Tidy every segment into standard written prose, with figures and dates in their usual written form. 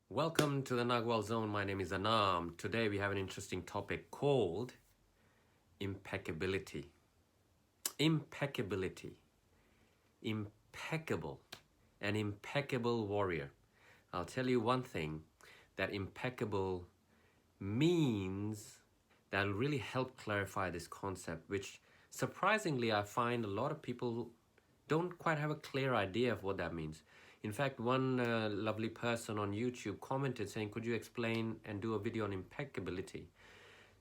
Welcome to the Nagual Zone. My name is Anam. Today we have an interesting topic called impeccability. Impeccability. Impeccable. An impeccable warrior. I'll tell you one thing, that impeccable means that will really help clarify this concept, which surprisingly I find a lot of people don't quite have a clear idea of what that means. In fact, one lovely person on YouTube commented saying, could you explain and do a video on impeccability?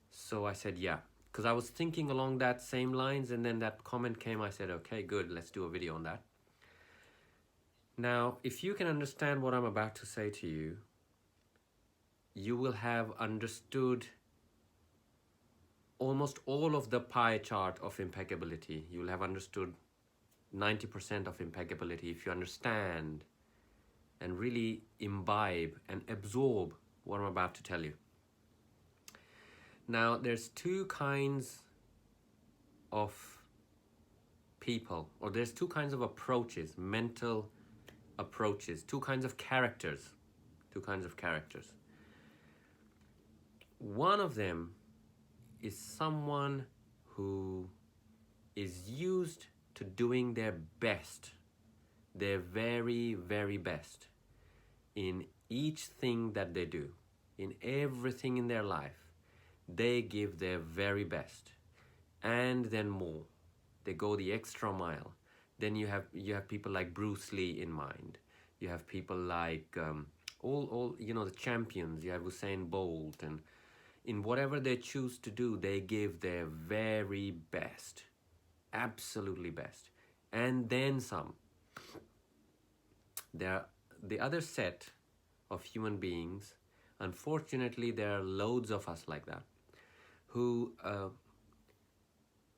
So I said, yeah, because I was thinking along that same lines, and then that comment came. I said, okay, good, let's do a video on that. Now, if you can understand what I'm about to say to you, you will have understood almost all of the pie chart of impeccability. You will have understood 90% of impeccability if you understand and really imbibe and absorb what I'm about to tell you. Now, there's two kinds of people, or there's two kinds of approaches, mental approaches, two kinds of characters. One of them is someone who is used to doing their best, their very, very best in each thing that they do, in everything in their life. They give their very best, and then more. They go the extra mile. Then you have people like Bruce Lee in mind. You have people like all the champions. You have Usain Bolt, and in whatever they choose to do, they give their very best, absolutely best, and then some. The other set of human beings, unfortunately, there are loads of us like that, who,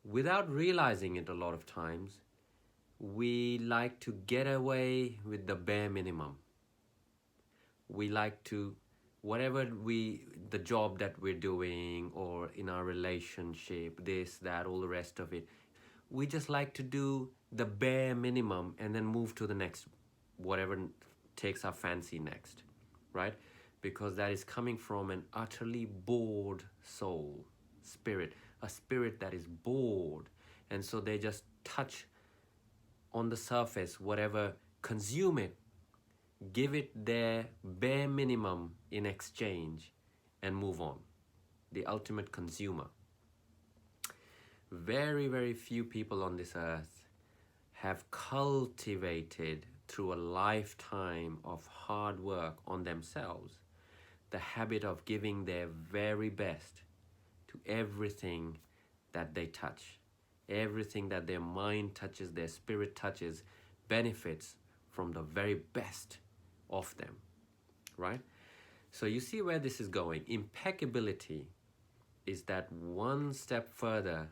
without realizing it a lot of times, we like to get away with the bare minimum. We like to, the job that we're doing, or in our relationship, this, that, all the rest of it, we just like to do the bare minimum and then move to the next, whatever takes our fancy next, right? Because that is coming from an utterly bored soul, spirit, a spirit that is bored. And so they just touch on the surface, whatever, consume it, give it their bare minimum in exchange, and move on. The ultimate consumer. Very, very few people on this earth have cultivated through a lifetime of hard work on themselves the habit of giving their very best to everything that they touch. Everything that their mind touches, their spirit touches, benefits from the very best of them, right? So you see where this is going. Impeccability is that one step further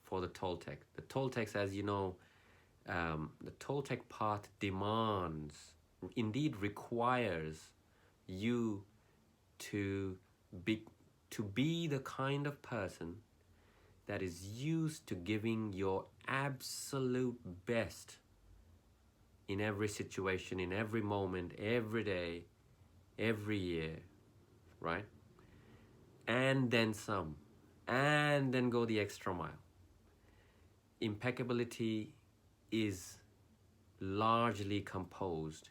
for the Toltec. The Toltecs, as you know, the Toltec path demands, indeed requires you to be the kind of person that is used to giving your absolute best in every situation, in every moment, every day, every year, right? And then some, and then go the extra mile. Impeccability is largely composed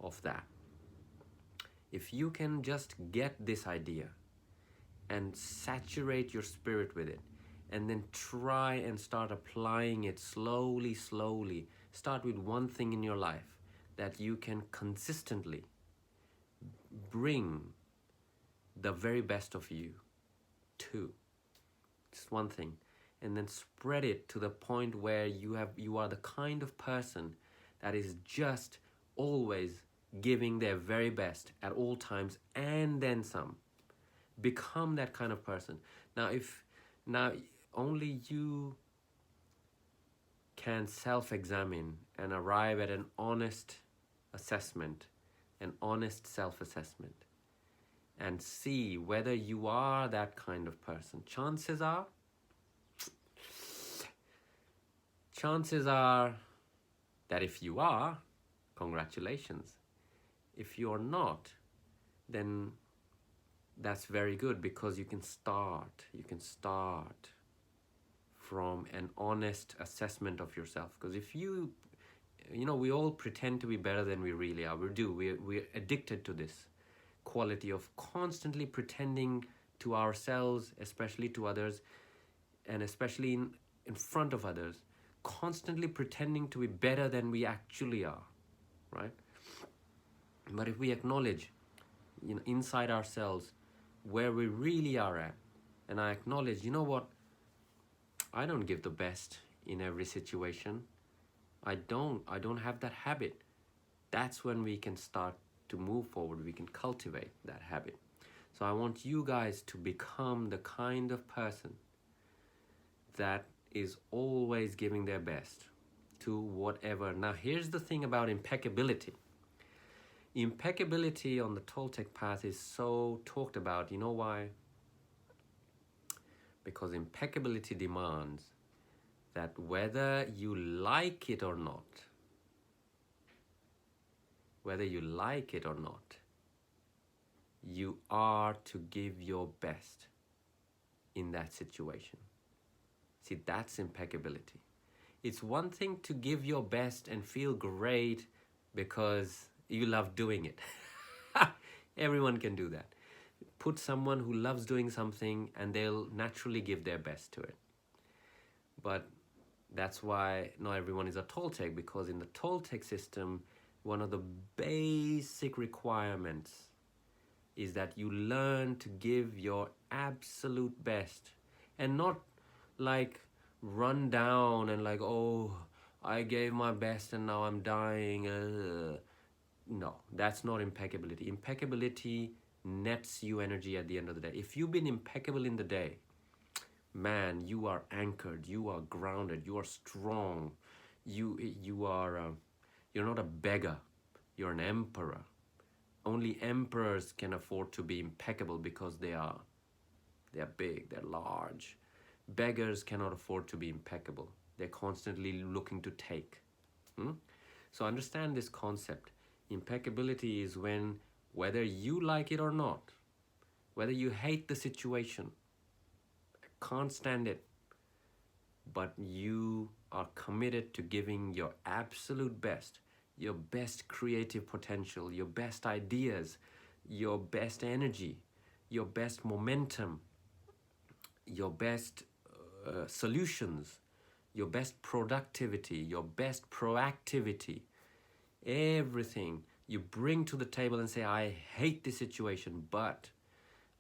of that. If you can just get this idea and saturate your spirit with it, and then try and start applying it slowly, start with one thing in your life that you can consistently bring the very best of you to. Just one thing. And then spread it to the point where you are the kind of person that is just always giving their very best at all times, and then some. Become that kind of person. Now only you can self-examine and arrive at an honest assessment, an honest self-assessment, and see whether you are that kind of person. Chances are that if you are, congratulations. If you're not, then that's very good, because you can start from an honest assessment of yourself. Because if you know, we all pretend to be better than we really are. We're addicted to this quality of constantly pretending to ourselves, especially to others, and especially in front of others, constantly pretending to be better than we actually are, right? But if we acknowledge, you know, inside ourselves where we really are at, and I acknowledge, you know what, I don't give the best in every situation. I don't have that habit. That's when we can start to move forward. We can cultivate that habit. So I want you guys to become the kind of person that is always giving their best to whatever. Now, here's the thing about impeccability. Impeccability on the Toltec path is so talked about. You know why? Because impeccability demands that whether you like it or not, you are to give your best in that situation. See, that's impeccability. It's one thing to give your best and feel great because you love doing it. Everyone can do that. Put someone who loves doing something and they'll naturally give their best to it. But that's why not everyone is a Toltec, because in the Toltec system, one of the basic requirements is that you learn to give your absolute best, and not like run down and like, oh, I gave my best and now I'm dying. No, that's not impeccability. Impeccability nets you energy at the end of the day. If you've been impeccable in the day, man, you are anchored, you are grounded, you are strong, you are you're not a beggar, you're an emperor. Only emperors can afford to be impeccable because they're big, they're large. Beggars cannot afford to be impeccable. They're constantly looking to take. So understand this concept. Impeccability is when, whether you like it or not, whether you hate the situation, can't stand it, but you are committed to giving your absolute best, your best creative potential, your best ideas, your best energy, your best momentum, your best solutions, your best productivity, your best proactivity, everything you bring to the table and say, I hate this situation, but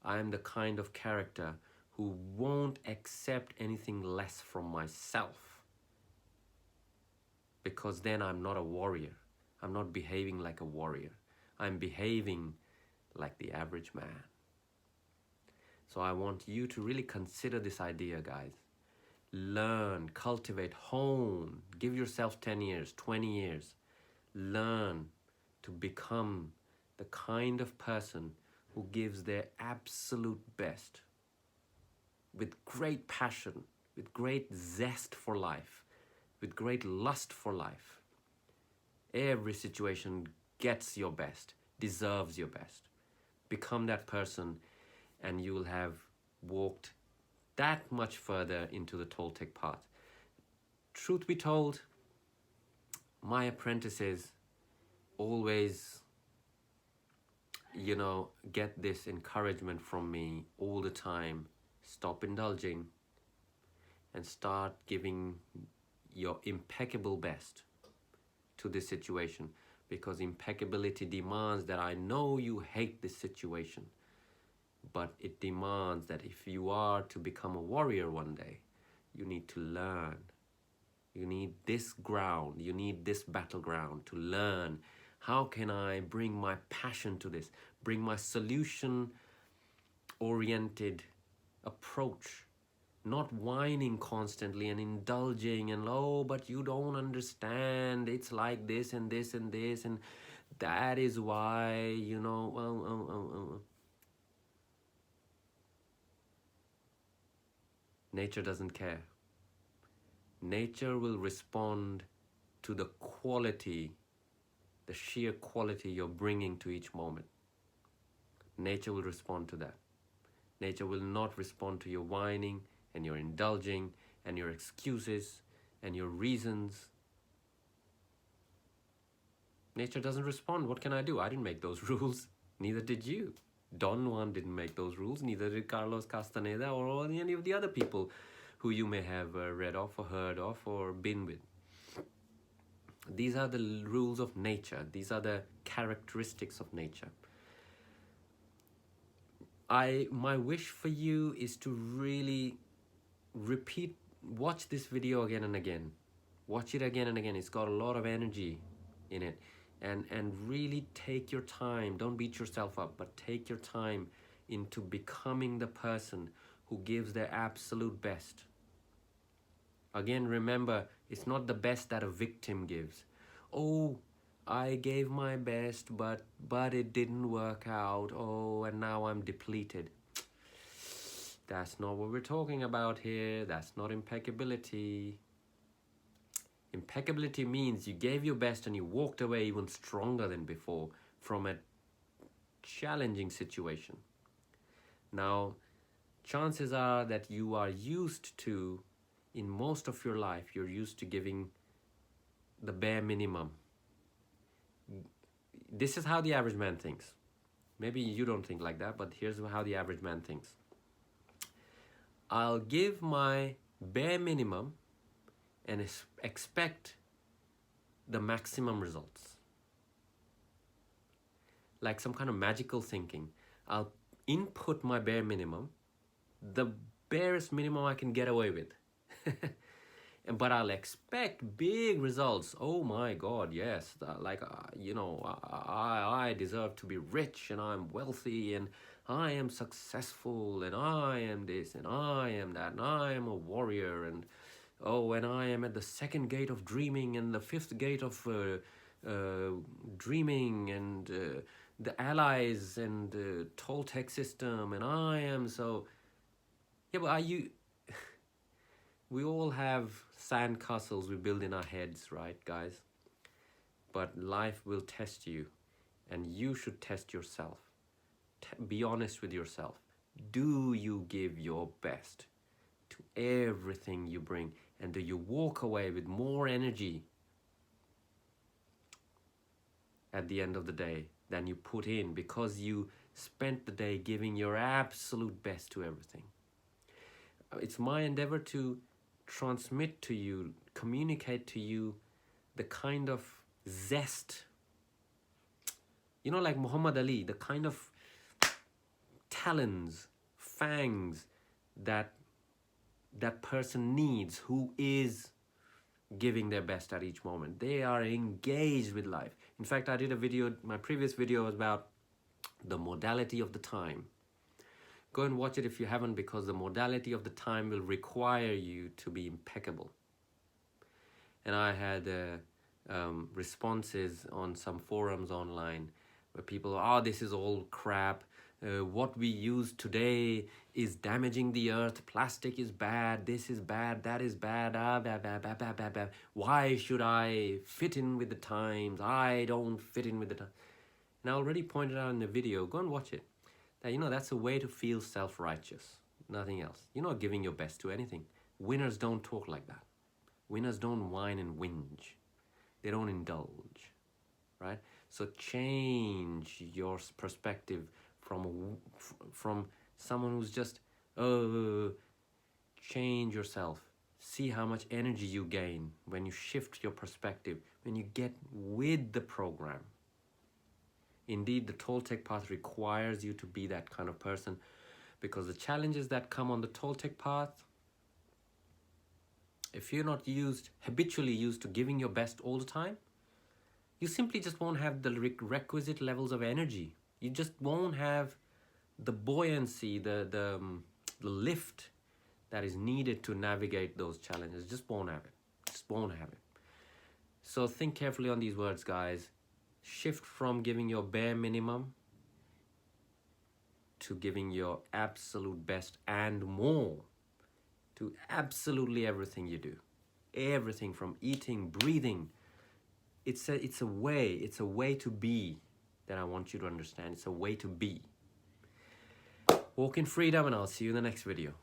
I'm the kind of character who won't accept anything less from myself, because then I'm not a warrior. I'm not behaving like a warrior. I'm behaving like the average man. So I want you to really consider this idea, guys. Learn, cultivate, hone. Give yourself 10 years, 20 years. Learn to become the kind of person who gives their absolute best with great passion, with great zest for life, with great lust for life. Every situation gets your best, deserves your best. Become that person and you will have walked that much further into the Toltec path. Truth be told, my apprentices always, get this encouragement from me all the time. Stop indulging and start giving your impeccable best to this situation, because impeccability demands that I know you hate this situation, but it demands that if you are to become a warrior one day, you need to learn. You need this ground, you need this battleground to learn. How can I bring my passion to this? Bring my solution-oriented approach, not whining constantly and indulging and, oh, but you don't understand. It's like this and this and this, and that is why, Nature doesn't care. Nature will respond to the quality, the sheer quality you're bringing to each moment. nature will respond to that. Nature will not respond to your whining and your indulging and your excuses and your reasons. Nature doesn't respond. What can I do? I didn't make those rules. Neither did you. Don Juan didn't make those rules. Neither did Carlos Castaneda or any of the other people who you may have read of or heard of or been with. These are the rules of nature. These are the characteristics of nature. My wish for you is to really watch this video again and again. Watch it again and again. It's got a lot of energy in it. And really take your time. Don't beat yourself up, but take your time into becoming the person who gives their absolute best. Again, remember, it's not the best that a victim gives. Oh, I gave my best, but it didn't work out. Oh, and now I'm depleted. That's not what we're talking about here. That's not impeccability. Impeccability means you gave your best and you walked away even stronger than before from a challenging situation. Now, chances are that you are used to, in most of your life, you're used to giving the bare minimum. This is how the average man thinks. Maybe you don't think like that, but here's how the average man thinks. I'll give my bare minimum and expect the maximum results. Like some kind of magical thinking. I'll input my bare minimum, the barest minimum I can get away with. But I'll expect big results. Oh my God, yes. I deserve to be rich and I'm wealthy and I am successful and I am this and I am that and I am a warrior and and I am at the second gate of dreaming and the fifth gate of dreaming and the allies and the Toltec system and I am so... Yeah, but are you... We all have sandcastles we build in our heads, right, guys? But life will test you and you should test yourself. Be honest with yourself. Do you give your best to everything you bring? And do you walk away with more energy at the end of the day than you put in because you spent the day giving your absolute best to everything? It's my endeavor to transmit to you, communicate to you the kind of zest, like Muhammad Ali, the kind of talons, fangs that person needs who is giving their best at each moment. They are engaged with life. In fact, I did a video, my previous video was about the modality of the time. Go and watch it if you haven't, because the modality of the time will require you to be impeccable. And I had responses on some forums online where people, this is all crap. What we use today is damaging the earth. Plastic is bad. This is bad. That is bad. Why should I fit in with the times? I don't fit in with the times. And I already pointed out in the video, go and watch it, that that's a way to feel self-righteous. Nothing else. You're not giving your best to anything. Winners don't talk like that. Winners don't whine and whinge. They don't indulge, right? So change your perspective from someone who's just, change yourself. See how much energy you gain when you shift your perspective, when you get with the program. Indeed, the Toltec path requires you to be that kind of person, because the challenges that come on the Toltec path, if you're not habitually used to giving your best all the time, you simply just won't have the requisite levels of energy. You just won't have the buoyancy, the lift that is needed to navigate those challenges. Just won't have it. Just won't have it. So think carefully on these words, guys. Shift from giving your bare minimum to giving your absolute best and more to absolutely everything you do. Everything from eating, breathing. It's a way to be that I want you to understand. It's a way to be. Walk in freedom, and I'll see you in the next video.